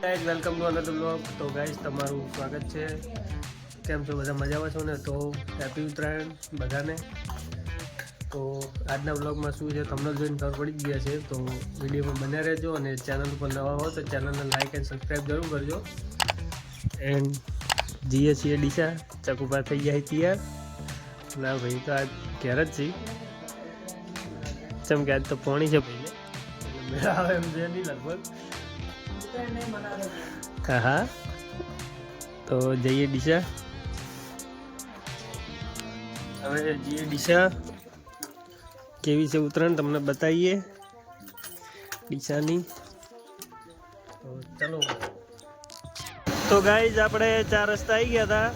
Guys welcome to another blog. તો guys તમારું સ્વાગત છે. કેમ છો બધા, મજામાં છો ને? તો હેપી ઉત્તરાયણ બધાને. તો આજના બ્લોગમાં શું છે તમને જોઈને ખબર પડી ગયા છે. તો વિડીયોમાં બન્યા રહેજો અને ચેનલ ઉપર નવા હો તો ચેનલને લાઈક એન્ડ સબસ્ક્રાઈબ જરૂર કરજો. એન્ડ જીએ છીએ ડીસા, ચકુભા થઈ ગયા તૈયાર. ના ભાઈ તો આજ ઘેર જ છીએ. ચમ કે આજ તો પોણી છે ભાઈને, એટલે મેળા આવે એમ છે નહીં લગભગ. હા હા, તો જઈએ ડીસા. હવે જઈએ ડીસા. કેવી છે ઉત્તરાયણ તમને બતાવીએ ડીસાની. તો ચલો. તો ગાઈઝ આપણે 4 રસ્તા આવી ગયા હતા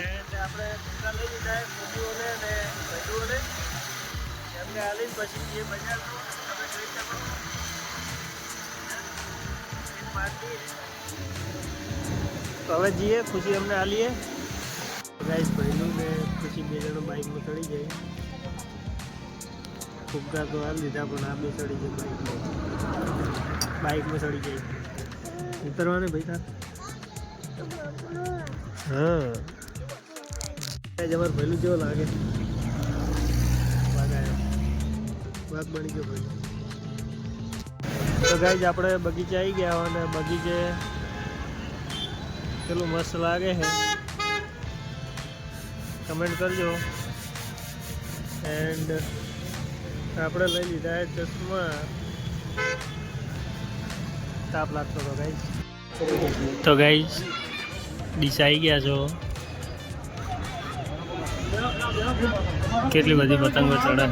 એન્ડ આપણે ભૂકા લઈ લીધા મોદીઓને અને ભાઈઓને એમને હાલી પછી એ બજાર તમે જોઈ શકો. તો હવે જઈએ, ખુશી અમને હાલીએ. ગાઈસ ભાઈનું ને ખુશી 2 જણો બાઇકમાં ચડી જાય. ફુગ્ગા તો હાલ દીધા પણ આ 2 ચડી જાય બાઇકમાં ચડી જાય. ઉતરવાને ભાઈ તાર. હા જબર ભાઈલું જેવો લાગે. વાત બની ગયો ભાઈ. તો ગાઈઝ આપણે બગીચે આવી ગયા અને બગીચે પેલું મસ્ત લાગે છે, કમેન્ટ કરજો. એન્ડ આપણે લઈ લીધા ચશ્મા, તાપ લાગતો હતો ગાઈઝ. તો ગાઈઝ ડીસા આવી ગયા છો. કેટલી બધી પતંગો ચડે.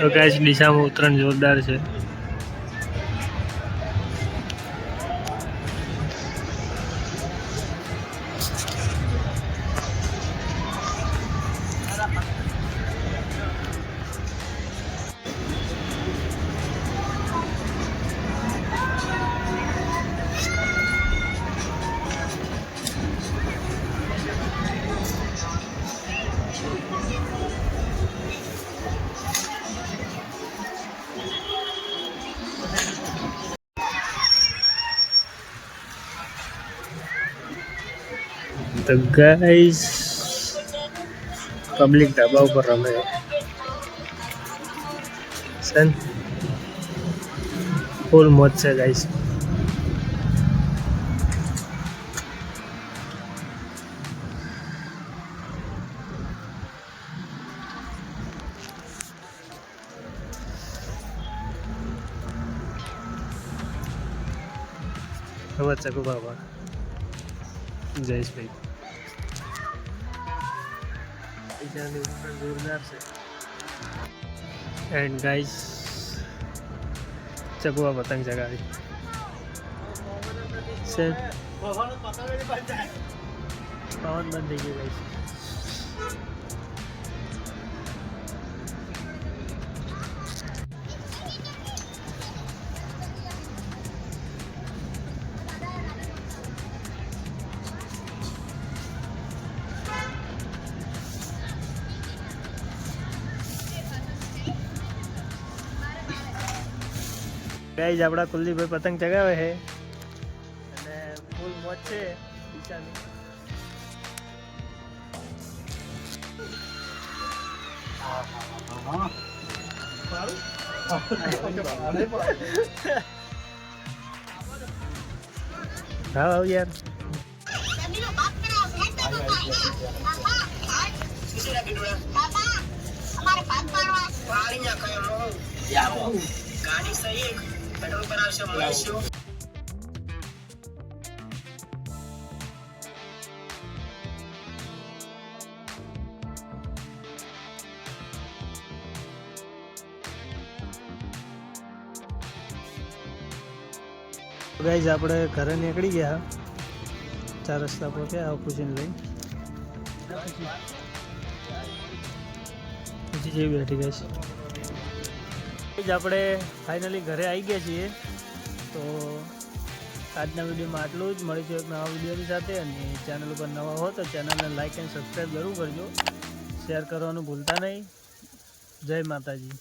તો ગાઈસ ડીસામાં ઉત્તરાયણ જોરદાર છે. તો ગાઈસ પબ્લિક ધાબા ઉપર રમે છે, ફૂલ મોજ છે ગાઈસ. હવે ચકુ બાબા જયેશભાઈ જોરદાર છે. એન્ડ ગાઈસ ચકુઆ પતંગ ચગાવી છે. પવન બંધ થઈ ગયો ગાઈસ. ગાઈઝ આપણા કુલદીપભાઈ પતંગ ચગાવે છે અને ફૂલ મોજ છે ડીસાની. હા યાર ગાડી સહી પેટ્રોલ પર આવશે મળીશું. ગાઈઝ આપણે ઘરે નીકળી ગયા, 4 રસ્તા પહોંચ્યા ખુશીને લઈ. પછી જેવી બેઠી ગઈ છે આપણે ફાઇનલી ઘરે આવી ગયા છીએ. તો આજના વિડીયોમાં આટલું જ. મળીશું એક નવા વિડીયોની સાથે. અને ચેનલ ઉપર નવા હો તો ચેનલને લાઇક એન્ડ સબસ્ક્રાઈબ જરૂર કરજો. શેર કરવાનું ભૂલતા નહીં. જય માતાજી.